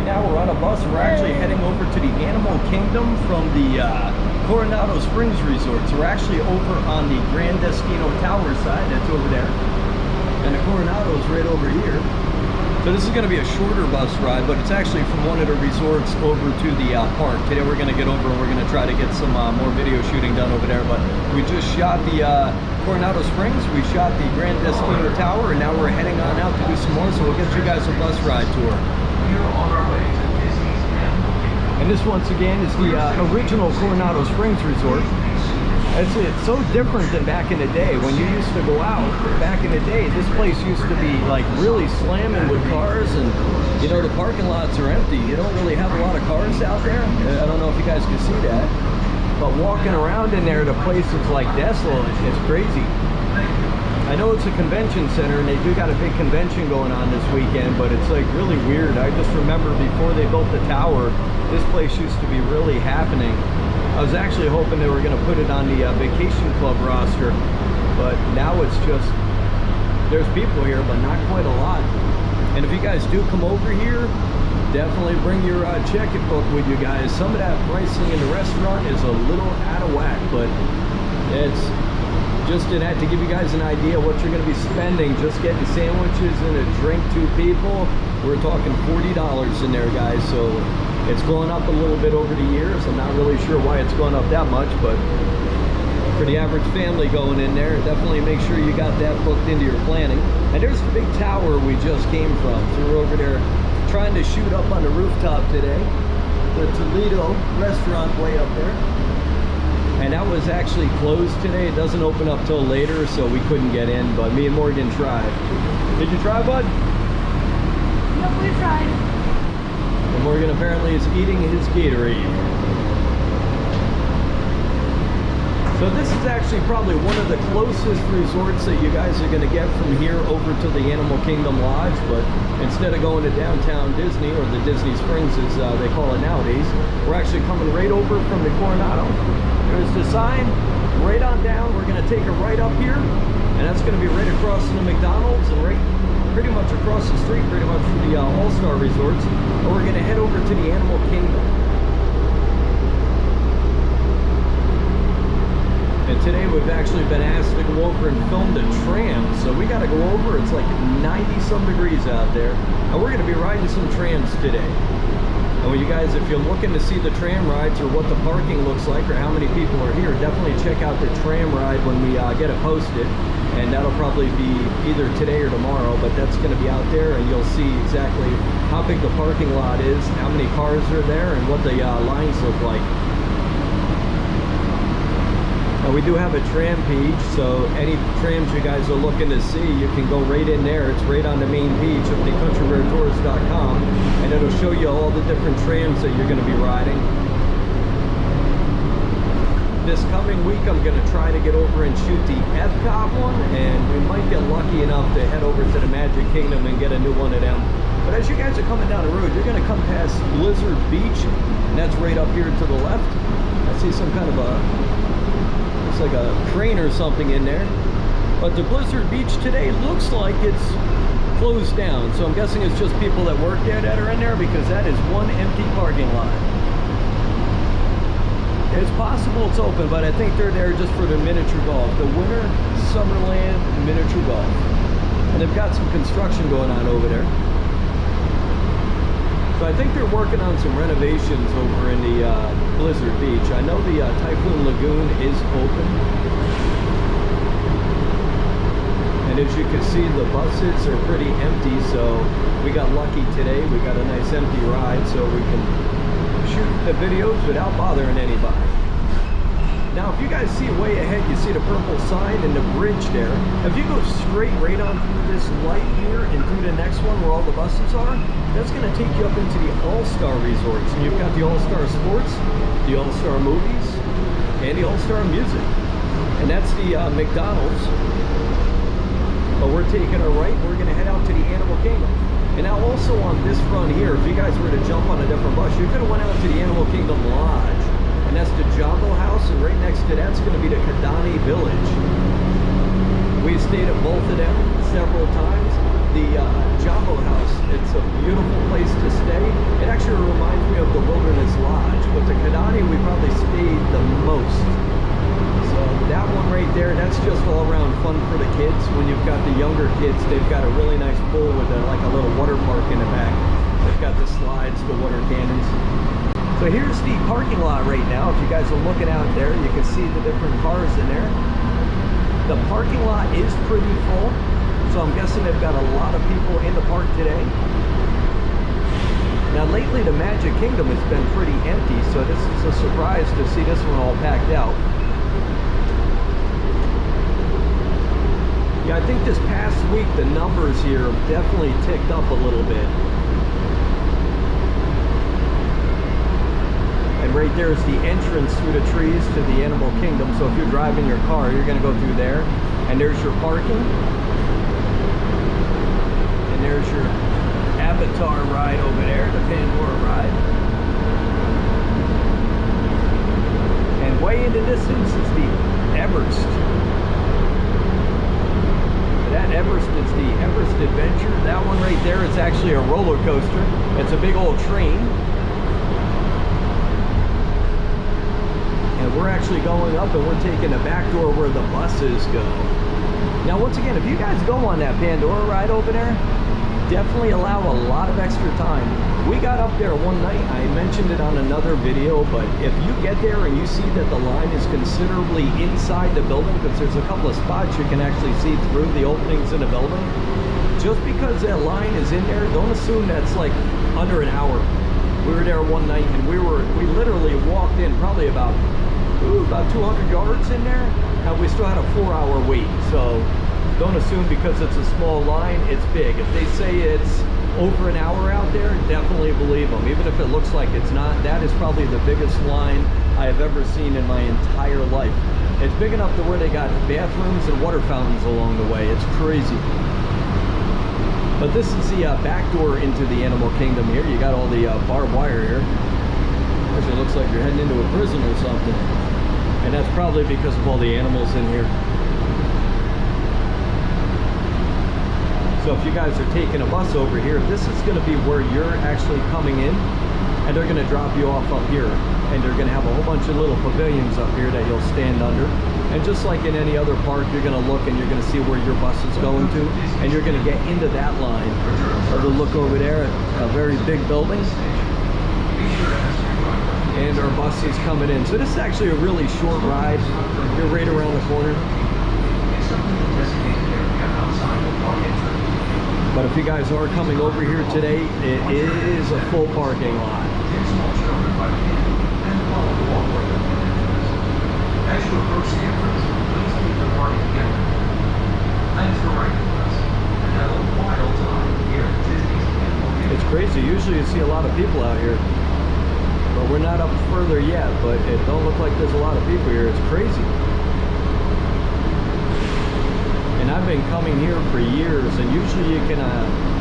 right now we're on a bus. We're actually heading over to the Animal Kingdom from the Coronado Springs Resort. So we're actually over on the Gran Destino Tower side, that's over there. And the Coronado is right over here. So this is going to be a shorter bus ride, but it's actually from one of the resorts over to the park. Today we're going to get over and we're going to try to get some more video shooting done over there. But we just shot the Coronado Springs, we shot the Gran Destino Tower, and now we're heading on out to do some more. So we'll get you guys a bus ride tour. And this once again is the original Coronado Springs Resort. It's so different than back in the day. When you used to go out, back in the day, this place used to be like really slamming with cars, and you know, the parking lots are empty. You don't really have a lot of cars out there. I don't know if you guys can see that, but walking around in there, the place is like desolate. It's crazy. I know it's a convention center and they do got a big convention going on this weekend, but it's like really weird. I just remember before they built the tower, this place used to be really happening. I was actually hoping they were going to put it on the vacation club roster, but now it's just, there's people here, but not quite a lot. And if you guys do come over here, definitely bring your check-in book with you guys. Some of that pricing in the restaurant is a little out of whack, but it's just to give you guys an idea what you're going to be spending just getting sandwiches and a drink to people. We're talking $40 in there, guys. So it's going up a little bit over the years. I'm not really sure why it's going up that much, but for the average family going in there, definitely make sure you got that booked into your planning. And there's the big tower we just came from. So we're over there trying to shoot up on the rooftop today. The Toledo restaurant way up there. And that was actually closed today. It doesn't open up till later, so we couldn't get in, but me and Morgan tried. Did you try, bud? Yep, we tried. And Morgan apparently is eating his Gatorade. So this is actually probably one of the closest resorts that you guys are going to get from here over to the Animal Kingdom Lodge, but instead of going to downtown Disney, or the Disney Springs as they call it nowadays, we're actually coming right over from the Coronado. There's the sign, right on down. We're going to take a right up here, and that's going to be right across from the McDonald's and right pretty much across the street, pretty much from the All-Star Resorts. And we're going to head over to the Animal Kingdom. And today we've actually been asked to go over and film the tram. So we got to go over. It's like 90-some degrees out there, and we're going to be riding some trams today. And when you guys, if you're looking to see the tram rides or what the parking looks like or how many people are here, definitely check out the tram ride when we get it posted. And that'll probably be either today or tomorrow, but that's going to be out there, and you'll see exactly how big the parking lot is, how many cars are there, and what the lines look like. Now we do have a tram page, so any trams you guys are looking to see, you can go right in there. It's right on the main page of thecountrywaretours.com, and it'll show you all the different trams that you're going to be riding. This coming week I'm going to try to get over and shoot the Epcot one, and we might get lucky enough to head over to the Magic Kingdom and get a new one of them. But as you guys are coming down the road, you're going to come past Blizzard Beach, and that's right up here to the left. I see some kind of it's like a crane or something in there. But the Blizzard Beach today looks like it's closed down, so I'm guessing it's just people that work there that are in there, because that is one empty parking lot. It's possible it's open, but I think they're there just for the miniature golf, the Winter Summerland miniature golf. And they've got some construction going on over there. So I think they're working on some renovations over in the Blizzard Beach. I know the Typhoon Lagoon is open. And as you can see, the buses are pretty empty, so we got lucky today. We got a nice empty ride, so we can shoot the videos without bothering anybody. Now if you guys see way ahead, you see the purple sign and the bridge there. If you go straight right on through this light here and through the next one where all the buses are, that's going to take you up into the All-Star Resorts. And you've got the All-Star Sports, the All-Star Movies, and the All-Star Music. And that's the McDonald's. But we're taking a right, we're going to head out to the Animal Kingdom. And now also on this front here, if you guys were to jump on a different bus, you could have went out to the Animal Kingdom Lodge. And that's the Jumbo House, and right next to that's going to be the Kidani Village. We stayed at both of them several times. The Jumbo House, it's a beautiful place to stay. It actually they've got a really nice pool with like a little water park in the back. They've got the slides, the water cannons. So here's the parking lot right now. If you guys are looking out there, you can see the different cars in there. The parking lot is pretty full, so I'm guessing they've got a lot of people in the park today. Now lately the Magic Kingdom has been pretty empty, so this is a surprise to see this one all packed out. Yeah, I think this past week the numbers here have definitely ticked up a little bit. And right there is the entrance through the trees to the Animal Kingdom. So if you're driving your car, you're going to go through there. And there's your parking. And there's your Avatar ride over there, the Pandora ride. And way in the distance is the Everest. That Everest is the Everest Adventure. That one right there is actually a roller coaster. It's a big old train. And we're actually going up and we're taking the back door where the buses go. Now once again, if you guys go on that Pandora ride over there, definitely allow a lot of extra time. We got up there one night, I mentioned it on another video, but if you get there and you see that the line is considerably inside the building, because there's a couple of spots you can actually see through the openings in the building, just because that line is in there, don't assume that's like under an hour. We were there one night and we literally walked in probably about 200 yards in there, and we still had a 4-hour wait. So don't assume because it's a small line, it's big. If they say it's over an hour out there, definitely believe them. Even if it looks like it's not, that is probably the biggest line I have ever seen in my entire life. It's big enough to where they got bathrooms and water fountains along the way. It's crazy. But this is the back door into the Animal Kingdom here. You got all the barbed wire here. Actually, it looks like you're heading into a prison or something. And that's probably because of all the animals in here. So if you guys are taking a bus over here, this is going to be where you're actually coming in, and they're going to drop you off up here. And they're going to have a whole bunch of little pavilions up here that you'll stand under. And just like in any other park, you're going to look and you're going to see where your bus is going to, and you're going to get into that line. Or to look over there at a very big building. And our bus is coming in. So this is actually a really short ride. You're right around the corner. But if you guys are coming over here today, it is a full parking lot. As you approach the entrance, please keep the party together. Thanks for riding with us, and have a wild time here at Disney's Animal Kingdom. It's crazy. Usually you see a lot of people out here. But we're not up further yet, but it don't look like there's a lot of people here. It's crazy. And I've been coming here for years, and usually you can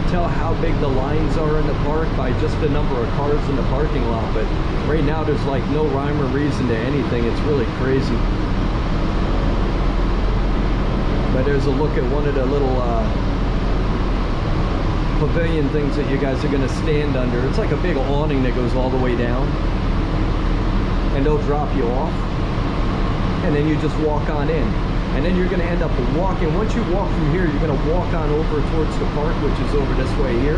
tell how big the lines are in the park by just the number of cars in the parking lot. But right now there's like no rhyme or reason to anything. It's really crazy. But there's a look at one of the little pavilion things that you guys are going to stand under. It's like a big awning that goes all the way down, and they'll drop you off, and then you just walk on in. And then you're going to end up walking. Once you walk from here, you're going to walk on over towards the park, which is over this way here.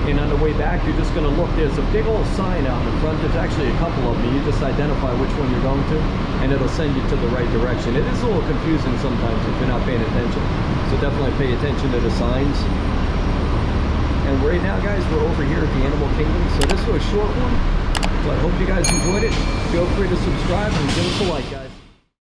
And on the way back, you're just going to look. There's a big old sign out in front. There's actually a couple of them. You just identify which one you're going to, and it'll send you to the right direction. It is a little confusing sometimes if you're not paying attention. So definitely pay attention to the signs. And right now, guys, we're over here at the Animal Kingdom. So this was a short one, but I hope you guys enjoyed it. Feel free to subscribe and give us a like, guys.